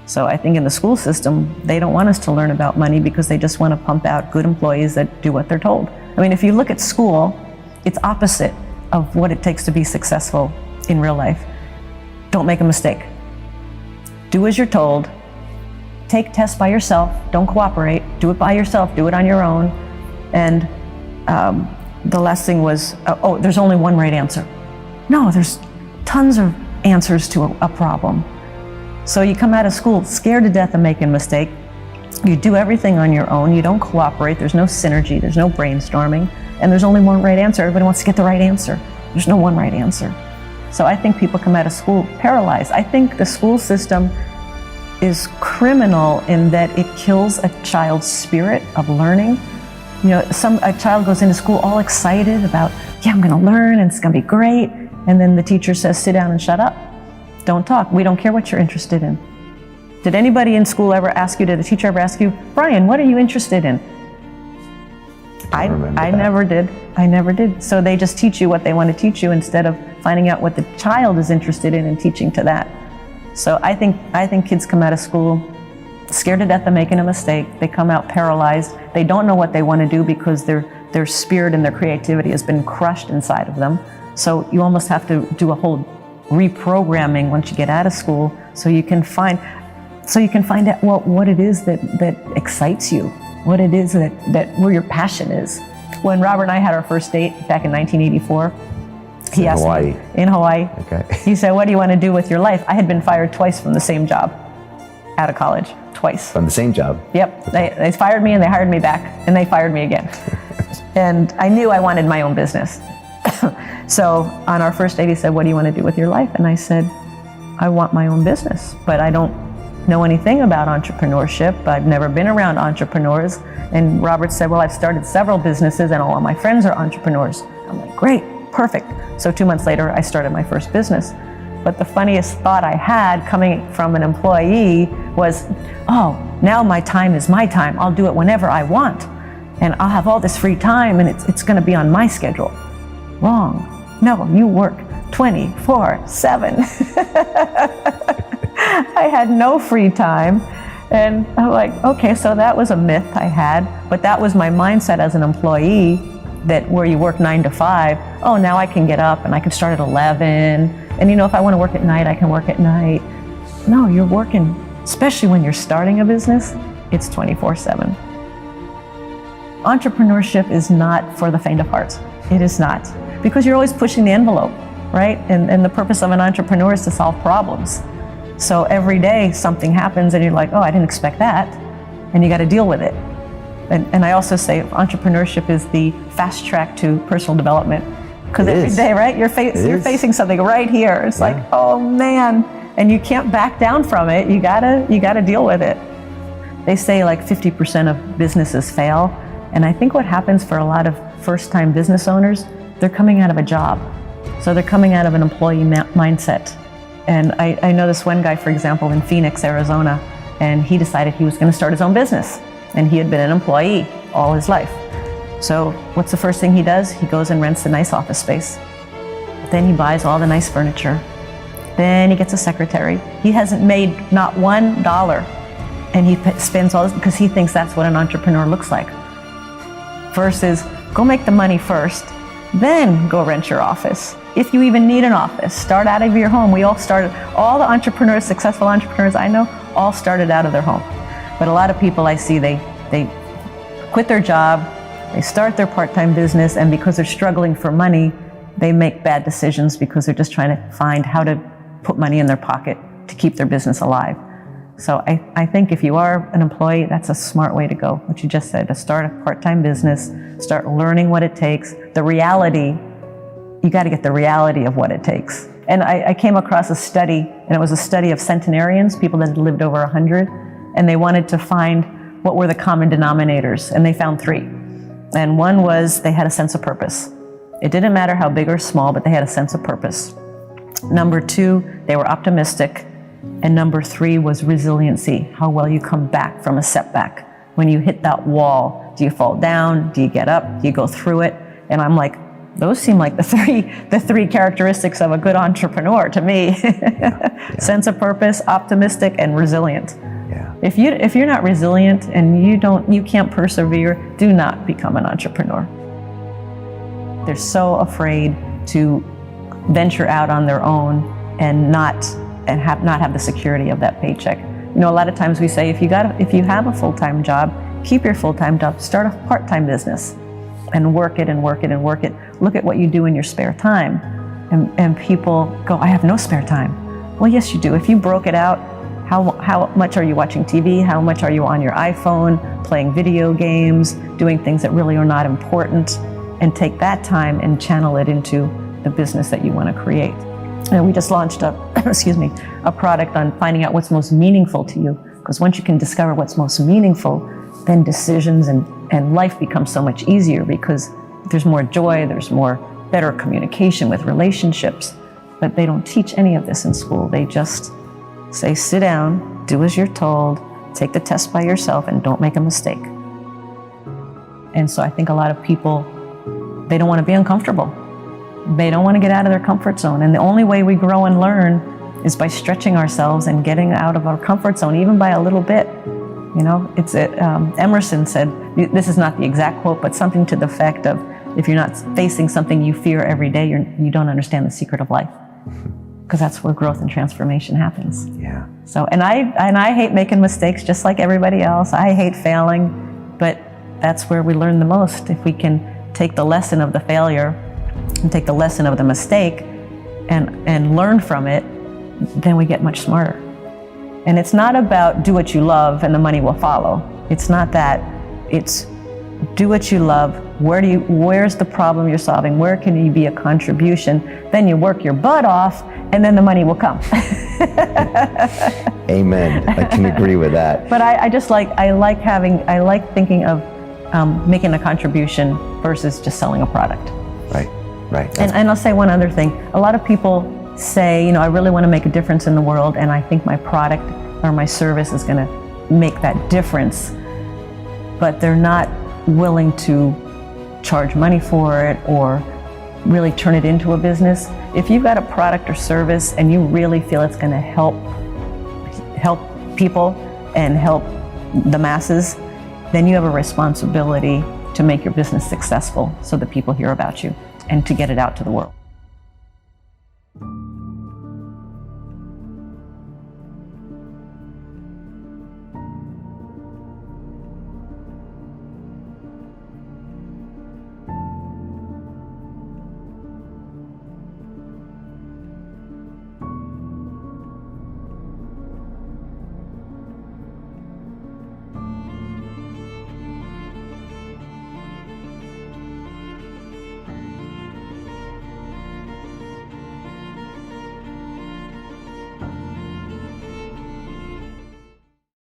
So I think in the school system, they don't want us to learn about money because they just want to pump out good employees that do what they're told. I mean, if you look at school, it's opposite of what it takes to be successful in real life. Don't make a mistake. Do as you're told. Take tests by yourself. Don't cooperate. Do it by yourself. Do it on your own. And the last thing was, there's only one right answer. No, there's tons of answers to a problem. So you come out of school scared to death of making a mistake. You do everything on your own. You don't cooperate. There's no synergy. There's no brainstorming. And there's only one right answer. Everybody wants to get the right answer. There's no one right answer. So I think people come out of school paralyzed. I think the school system is criminal in that it kills a child's spirit of learning. You know, a child goes into school all excited about, yeah, I'm going to learn and it's going to be great. And then the teacher says, sit down and shut up. Don't talk. We don't care what you're interested in. Did anybody in school ever ask you, did the teacher ever ask you, Brian, what are you interested in? I never did. I never did. So they just teach you what they want to teach you instead of finding out what the child is interested in and teaching to that. So I think kids come out of school scared to death of making a mistake. They come out paralyzed. They don't know what they want to do because their spirit and their creativity has been crushed inside of them. So you almost have to do a whole reprogramming once you get out of school so you can find out what it is that excites you, what it is that where your passion is. When Robert and I had our first date back in 1984, he asked me in Hawaii. Okay. He said, "What do you want to do with your life?" I had been fired twice from the same job out of college, twice. From the same job? Yep. They fired me and they hired me back and they fired me again. And I knew I wanted my own business. So on our first date, he said, "What do you want to do with your life?" And I said, "I want my own business, but I don't know anything about entrepreneurship. I've never been around entrepreneurs." And Robert said, "Well, I've started several businesses and all of my friends are entrepreneurs." I'm like, "Great, perfect." So 2 months later, I started my first business. But the funniest thought I had coming from an employee was, "Oh, now my time is my time. I'll do it whenever I want. And I'll have all this free time and it's going to be on my schedule." Wrong. No, you work 24/7. I had no free time. And I'm like, okay, so that was a myth I had, but that was my mindset as an employee, that where you work 9 to 5, oh, now I can get up and I can start at 11. And if I want to work at night, I can work at night. No, you're working, especially when you're starting a business, it's 24/7. Entrepreneurship is not for the faint of heart. It is not. Because you're always pushing the envelope, right? And the purpose of an entrepreneur is to solve problems. So every day something happens and you're like, oh, I didn't expect that. And you got to deal with it. And I also say entrepreneurship is the fast track to personal development. Because every day, right, you're facing something right here. It's like, oh man, and you can't back down from it. You gotta deal with it. They say like 50% of businesses fail. And I think what happens for a lot of first-time business owners, they're coming out of a job. So they're coming out of an employee mindset. And I know this one guy, for example, in Phoenix, Arizona, and he decided he was going to start his own business. And he had been an employee all his life. So what's the first thing he does? He goes and rents a nice office space. Then he buys all the nice furniture. Then he gets a secretary. He hasn't made not $1. And he spends all this because he thinks that's what an entrepreneur looks like. Versus, go make the money first, then go rent your office. If you even need an office, start out of your home. We all started, all the entrepreneurs, successful entrepreneurs I know, all started out of their home. But a lot of people I see, they quit their job, they start their part-time business, and because they're struggling for money, they make bad decisions because they're just trying to find how to put money in their pocket to keep their business alive. So I think if you are an employee, that's a smart way to go. What you just said, to start a part-time business, start learning what it takes, the reality, you got to get the reality of what it takes. And I came across a study, and it was a study of centenarians, people that had lived over 100, and they wanted to find what were the common denominators, and they found 3. And one was they had a sense of purpose. It didn't matter how big or small, but they had a sense of purpose. Number 2, they were optimistic. And number 3 was resiliency, how well you come back from a setback. When you hit that wall, do you fall down? Do you get up? Do you go through it? And I'm like, Those seem like the three characteristics of a good entrepreneur to me. Sense of purpose, optimistic, and resilient. Yeah. If you're not resilient and you can't persevere, do not become an entrepreneur. They're so afraid to venture out on their own and not have the security of that paycheck. You know, a lot of times we say if you have a full-time job, keep your full-time job, start a part-time business and work it and work it and work it. Look at what you do in your spare time. And people go, I have no spare time. Well, yes, you do. If you broke it out, how much are you watching TV? How much are you on your iPhone, playing video games, doing things that really are not important? And take that time and channel it into the business that you want to create. And we just launched a product on finding out what's most meaningful to you. Because once you can discover what's most meaningful, then decisions and life becomes so much easier because there's more joy, there's better communication with relationships. But they don't teach any of this in school. They just say, sit down, do as you're told, take the test by yourself, and don't make a mistake. And so I think a lot of people, they don't want to be uncomfortable. They don't want to get out of their comfort zone. And the only way we grow and learn is by stretching ourselves and getting out of our comfort zone, even by a little bit. You know, Emerson said, this is not the exact quote, but something to the effect of, if you're not facing something you fear every day, you don't understand the secret of life. Because that's where growth and transformation happens. Yeah. So, and I hate making mistakes just like everybody else. I hate failing, but that's where we learn the most. If we can take the lesson of the failure and take the lesson of the mistake and learn from it, then we get much smarter. And it's not about do what you love and the money will follow. It's not that. It's do what you love. Where's the problem you're solving? Where can you be a contribution? Then you work your butt off, and then the money will come. Amen. I can agree with that. But I like thinking of making a contribution versus just selling a product. Right. And I'll say one other thing. A lot of people say, you know, I really want to make a difference in the world, and I think my product or my service is going to make that difference. But they're not willing to charge money for it or really turn it into a business. If you've got a product or service and you really feel it's going to help people and help the masses, then you have a responsibility to make your business successful so that people hear about you and to get it out to the world.